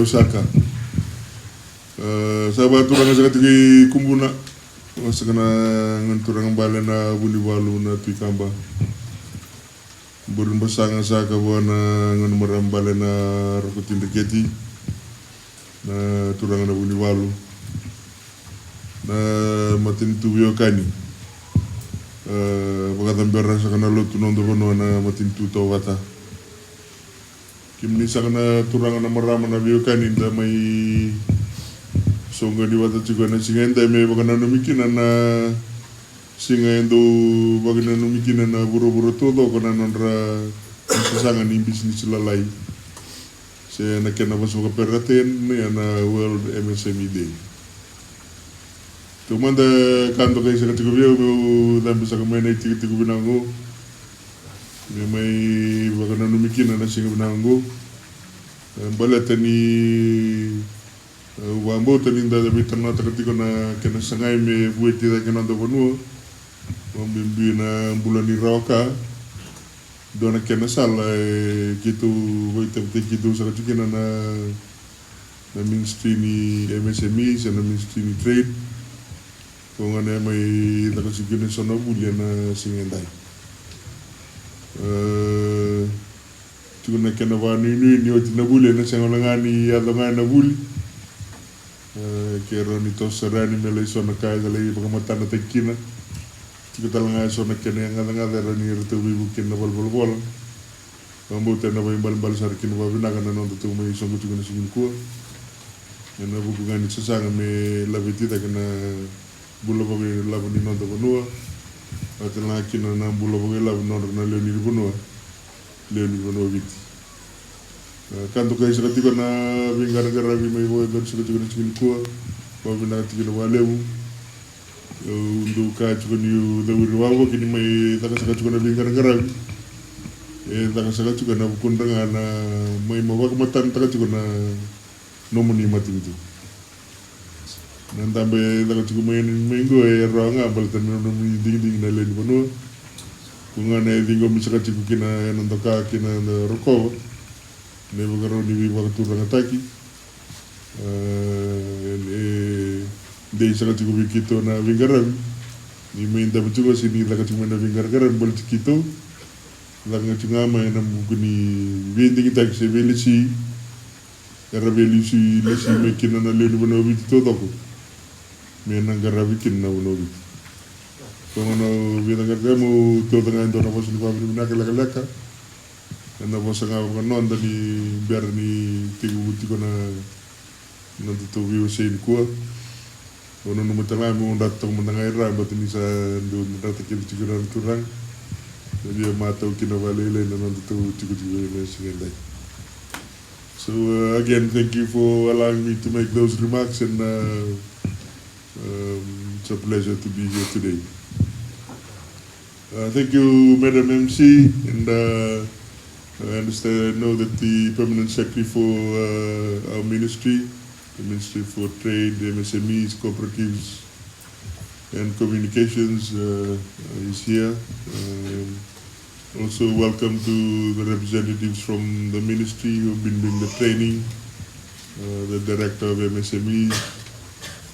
Osaka. Sahabat turang sa katigi kumbuna. Masa kana ngan turang bala na buniwalu na tuikamba. Burun basanga sa kabuana ngan marambala na rakutin deketi. Na turang na buniwalu. Na matin tuyo kani. Pagkatambera sa kanalo tunondo kono na matin tuto wata. Kimni sa kana turang na marama na biyo kani da may songa di wata juga na singa enda me bagana numikina na singa endo bagana numikina na buru-buru todo kana nondra sasanga ni bisnis lalai. Se na kena basu ka peraten na World MSME Day. Tumanda kanto kay sa katigo biyo dan bisa kamay tigo binango. May bagana numikina na singa binango. Balata ni wambo taninda da bitana takatiko na kena sangai me bueti da kena da Manoa wambimbi na bulan ni Raiwaqa dona kena sala gitu boita kitu sa kena na ministry ni MSME na ministry ni trade kung ano may takasikin sa nabulia na singendai na kena wani ni oti nabulia na sangolangani adongani nabuli kero ni to serani mele sona kai dale pakamata na tekina kita langa sona kene nga ni rete wibu kin na bol mambo tena ba imbal sarkin ba binaga na nondo to may songo tugo na sigin ko na buku ngani sasanga me labiti ta kana bulo ba labu ni nondo Manoa atela kina na bulo ba labu nondo na leoni Manoa biti kanto kay sa katiko na bingara-gara may boy gan sa katiko na sigil ko pabina katiko na walewu undu ka katiko ni Raiwaqa kini may taka sa katiko na bingara-gara taka sa katiko na bukundanga na may mawagmatan taka katiko na nomuni matinto nantambe taka katiko may go ranga balatan nomuni ding na len Manoa kung nga na dingo misa katiko kina nantoka kina roko Nevo garo ni viva turang ataki. Dei sa katiko bikito na vingaran. Ni main dapat juga sini la katiko na vingaran bol kito. La katiko ngama na muguni vending tak se velisi. Gara velisi lesi mekina na lelu Manoa biti to toko. Mena gara bikin na Manoa biti. Kono vida gargamu to tanga ndo na bosu ni pabri na kala na bosa nga non dali berni tigu tiko na to view sein ko ono no matanga mo dato mananga ra batini sa ndo dato tigu ran turang dia mata kina valele na to tigu na singendai. So again, thank you for allowing me to make those remarks, and it's a pleasure to be here today. Thank you, Madam MC, and I know that the Permanent Secretary for our ministry, the Ministry for Trade, MSMEs, Cooperatives and Communications is here. Also welcome to the representatives from the ministry who have been doing the training, the Director of MSMEs.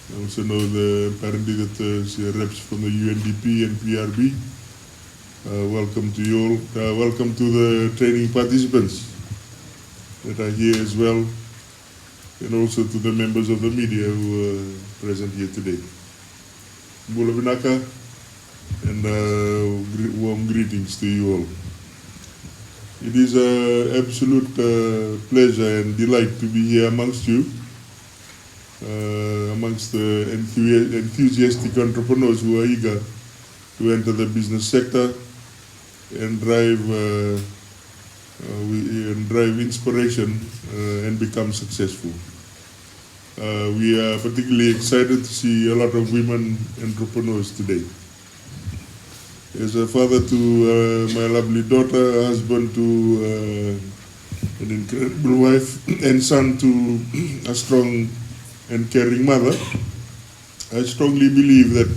I also know apparently that there's reps from the UNDP and PRB. Welcome to you all. Welcome to the training participants that are here as well, and also to the members of the media who are present here today. Bula Binaka, and warm greetings to you all. It is an absolute pleasure and delight to be here amongst you, amongst the enthusiastic entrepreneurs who are eager to enter the business sector and drive inspiration and become successful. We are particularly excited to see a lot of women entrepreneurs today. As a father to my lovely daughter, husband to an incredible wife, and son to a strong and caring mother, I strongly believe that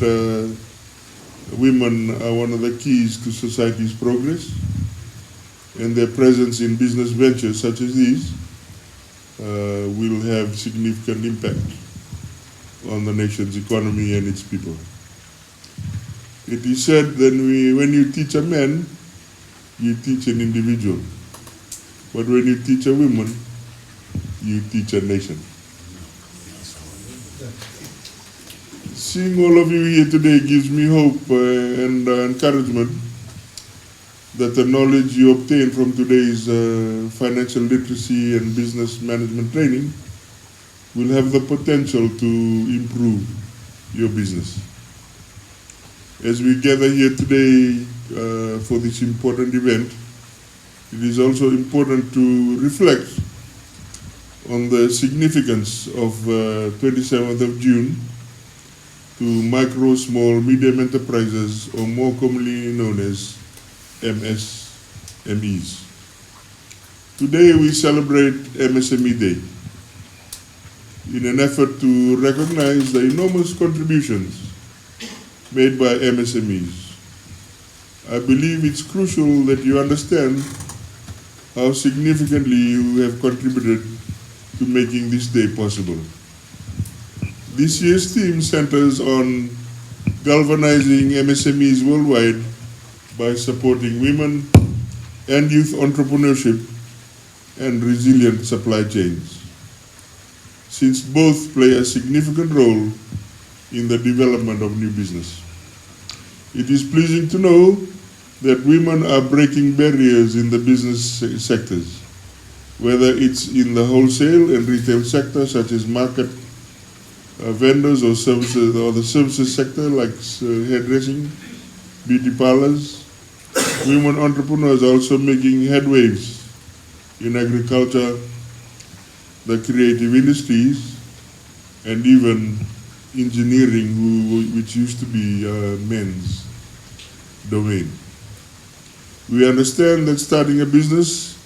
women are one of the keys to society's progress, and their presence in business ventures such as these will have significant impact on the nation's economy and its people. It is said that when you teach a man, you teach an individual. But when you teach a woman, you teach a nation. Seeing all of you here today gives me hope and encouragement that the knowledge you obtain from today's financial literacy and business management training will have the potential to improve your business. As we gather here today for this important event, it is also important to reflect on the significance of 27th of June to micro, small, medium enterprises, or more commonly known as MSMEs. Today we celebrate MSME Day in an effort to recognize the enormous contributions made by MSMEs. I believe it's crucial that you understand how significantly you have contributed to making this day possible. This year's theme centers on galvanizing MSMEs worldwide by supporting women and youth entrepreneurship and resilient supply chains, since both play a significant role in the development of new business. It is pleasing to know that women are breaking barriers in the business sectors, whether it's in the wholesale and retail sector, such as market vendors or services, or the services sector like hairdressing, beauty parlors. Women entrepreneurs are also making headways in agriculture, the creative industries, and even engineering, which used to be men's domain. We understand that starting a business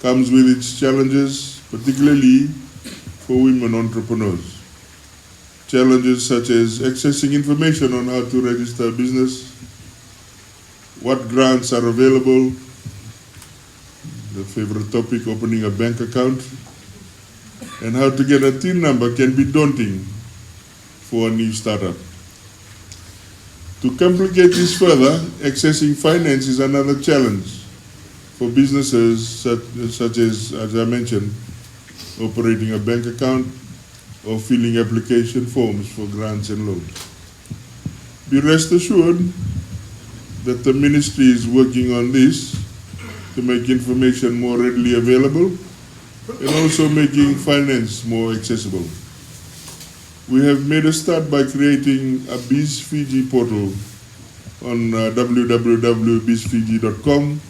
comes with its challenges, particularly for women entrepreneurs. Challenges such as accessing information on how to register a business, what grants are available, the favorite topic, opening a bank account, and how to get a TIN number can be daunting for a new startup. To complicate this further, accessing finance is another challenge for businesses such as I mentioned, operating a bank account or filling application forms for grants and loans. Be rest assured that the ministry is working on this to make information more readily available and also making finance more accessible. We have made a start by creating a Biz Fiji portal on www.bizfiji.com.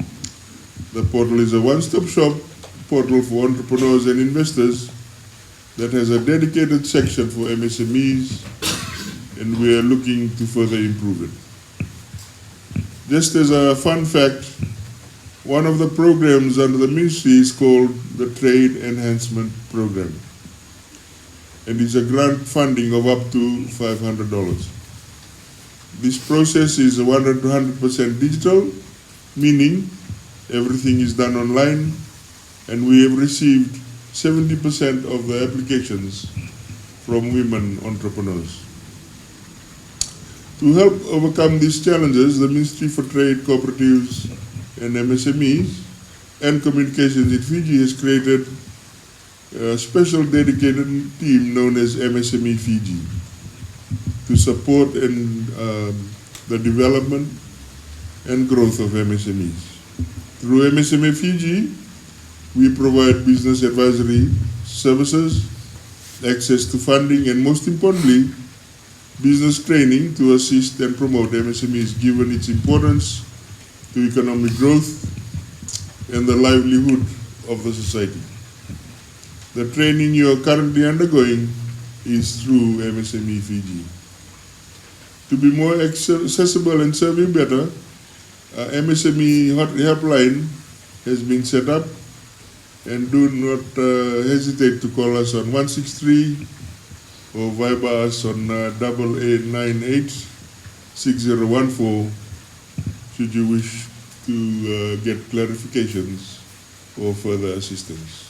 The portal is a one-stop shop portal for entrepreneurs and investors that has a dedicated section for MSMEs, and we are looking to further improve it. Just as a fun fact, one of the programs under the ministry is called the Trade Enhancement Program, and is a grant funding of up to $500. This process is 100% digital, meaning everything is done online, and we have received 70% of the applications from women entrepreneurs. To help overcome these challenges, the Ministry for Trade, Cooperatives and MSMEs and Communications in Fiji has created a special dedicated team known as MSME Fiji to support the development and growth of MSMEs. Through MSME Fiji, we provide business advisory services, access to funding, and most importantly, business training to assist and promote MSMEs given its importance to economic growth and the livelihood of the society. The training you are currently undergoing is through MSME Fiji. To be more accessible and serve you better, MSME helpline has been set up, and do not hesitate to call us on 163 or Viber us on 8898-6014 should you wish to get clarifications or further assistance.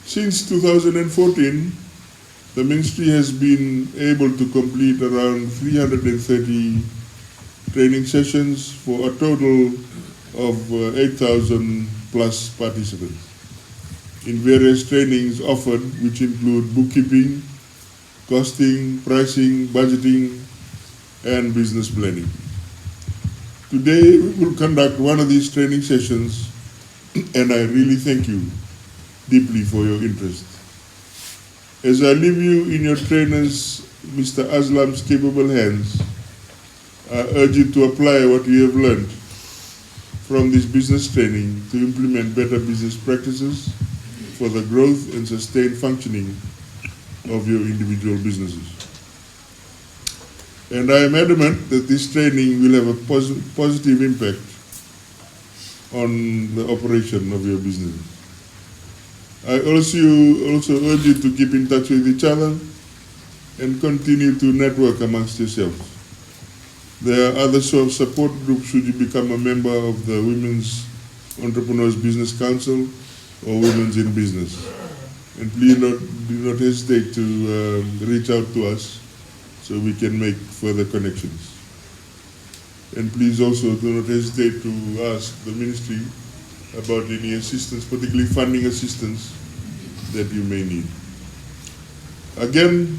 Since 2014, the ministry has been able to complete around 330 training sessions for a total of 8,000 plus participants in various trainings offered, which include bookkeeping, costing, pricing, budgeting, and business planning. Today, we will conduct one of these training sessions, and I really thank you deeply for your interest. As I leave you in your trainer's, Mr. Aslam's capable hands, I urge you to apply what you have learned from this business training to implement better business practices for the growth and sustained functioning of your individual businesses. And I am adamant that this training will have a positive impact on the operation of your business. I also urge you to keep in touch with each other and continue to network amongst yourselves. There are other sort of support groups should you become a member of the Women's Entrepreneurs Business Council or Women's in Business. And please do not hesitate to reach out to us so we can make further connections. And please also do not hesitate to ask the ministry about any assistance, particularly funding assistance that you may need. Again,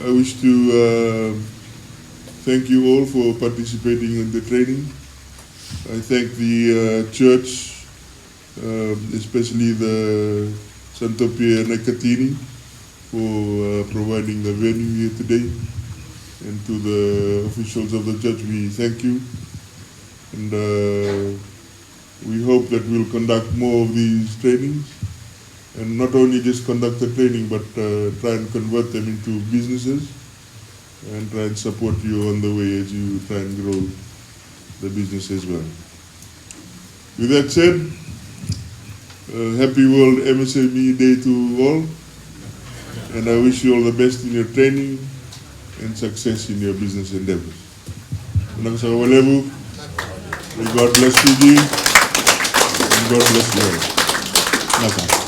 I wish to thank you all for participating in the training. I thank the church, especially the Santopia Nakatini, for providing the venue here today. And to the officials of the church, we thank you. And we hope that we'll conduct more of these trainings. And not only just conduct the training, but try and convert them into businesses and try and support you on the way as you try and grow the business as well. With that said, happy World MSME Day to all, and I wish you all the best in your training and success in your business endeavors. May God bless Fiji, and God bless you all.